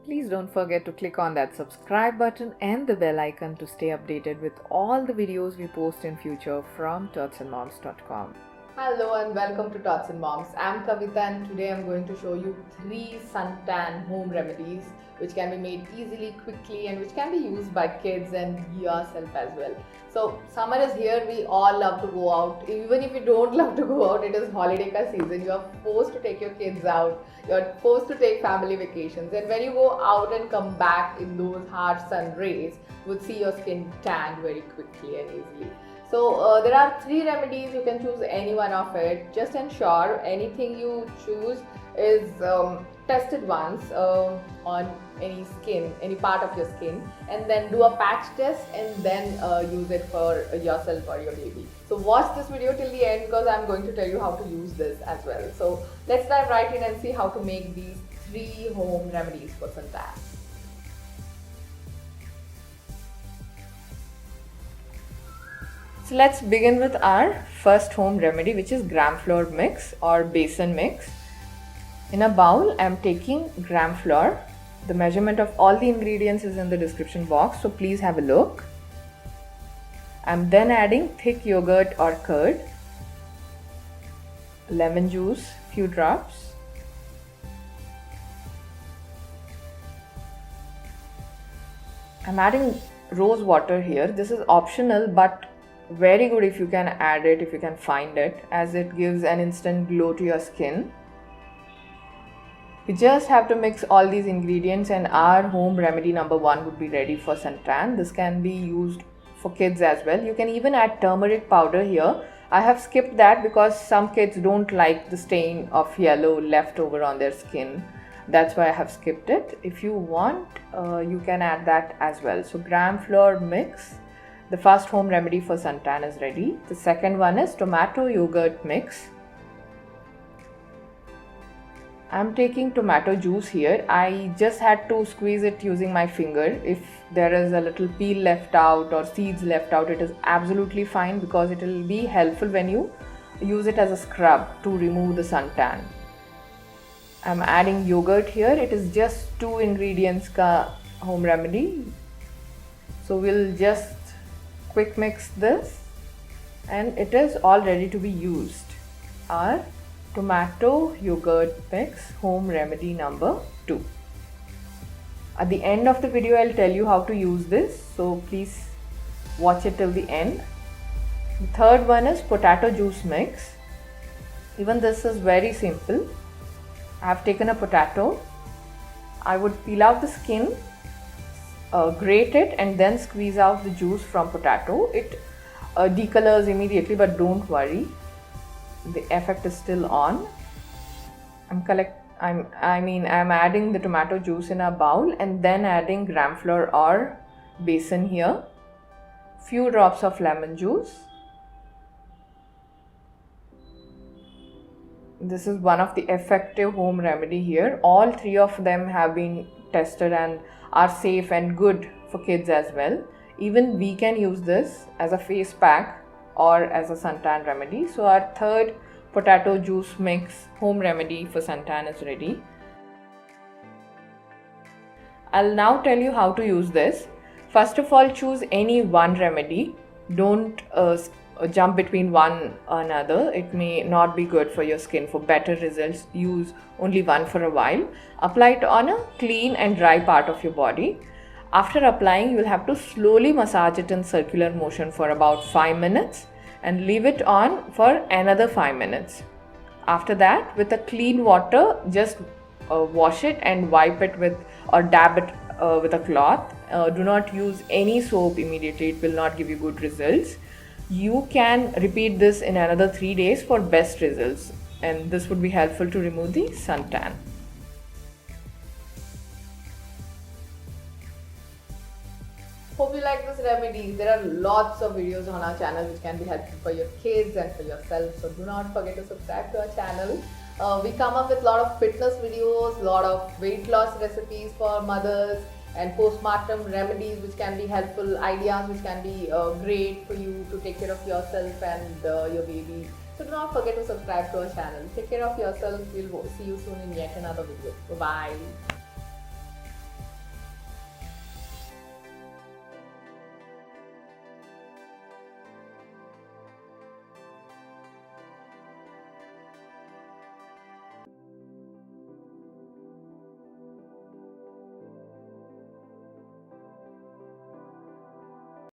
Please don't forget to click on that subscribe button and the bell icon to stay updated with all the videos we post in future from totsandmoms.com. Hello and welcome to Tots and Moms. I'm Kavita and today I'm going to show you 3 Sun Tan Home Remedies which can be made easily, quickly and which can be used by kids and yourself as well. So summer is here, we all love to go out. Even if you don't love to go out, it is holiday ka season. You are forced to take your kids out. You are forced to take family vacations, and when you go out and come back in those harsh sun rays, you would see your skin tanned very quickly and easily. So there are 3 remedies. You can choose any one of it. Just ensure anything you choose is tested once on any skin, any part of your skin, and then do a patch test and then use it for yourself or your baby. So watch this video till the end because I'm going to tell you how to use this as well. So let's dive right in and see how to make these 3 home remedies for sun tan. So let's begin with our first home remedy, which is gram flour mix or besan mix. In a bowl, I'm taking gram flour. The measurement of all the ingredients is in the description box, so please have a look. I'm then adding thick yogurt or curd, lemon juice, few drops, I'm adding rose water here. This is optional but very good if you can add it, if you can find it, as it gives an instant glow to your skin. We just have to mix all these ingredients and our home remedy number 1 would be ready for suntan. This can be used for kids as well. You can even add turmeric powder here. I have skipped that because some kids don't like the stain of yellow left over on their skin. That's why I have skipped it. If you want, you can add that as well. So gram flour mix. The first home remedy for suntan is ready. The second one is tomato yogurt mix. I'm taking tomato juice here. I just had to squeeze it using my finger. If there is a little peel left out or seeds left out, it is absolutely fine because it will be helpful when you use it as a scrub to remove the suntan. I'm adding yogurt here. It is just 2 ingredients ka home remedy. So we'll just quick mix this and it is all ready to be used. Our tomato yogurt mix home remedy number 2. At the end of the video I'll tell you how to use this, so please watch it till the end. The third one is potato juice mix. Even this is very simple. I have taken a potato. I would peel out the skin, grate it and then squeeze out the juice from potato. It decolors immediately, but don't worry, the effect is still on. I'm adding the tomato juice in a bowl and then adding gram flour or besan here, few drops of lemon juice. This is one of the effective home remedy here. All 3 of them have been tested and are safe and good for kids as well. Even we can use this as a face pack or as a suntan remedy. So our third potato juice mix home remedy for suntan is ready. I'll now tell you how to use this. First of all, choose any one remedy. Don't jump between one another. It may not be good for your skin. For better results, use only one for a while. Apply it on a clean and dry part of your body. After applying, you will have to slowly massage it in circular motion for about 5 minutes and leave it on for another 5 minutes. After that, with a clean water, just wash it and wipe it with or dab it with a cloth. Do not use any soap immediately. It will not give you good results. You can repeat this in another 3 days for best results, and this would be helpful to remove the suntan. Hope you like this remedy. There are lots of videos on our channel which can be helpful for your kids and for yourself. So do not forget to subscribe to our channel. We come up with a lot of fitness videos, a lot of weight loss recipes for mothers, and postpartum remedies which can be helpful, ideas which can be great for you to take care of yourself and your baby. So do not forget to subscribe to our channel. Take care of yourself. We'll see you soon in yet another video. Bye-bye.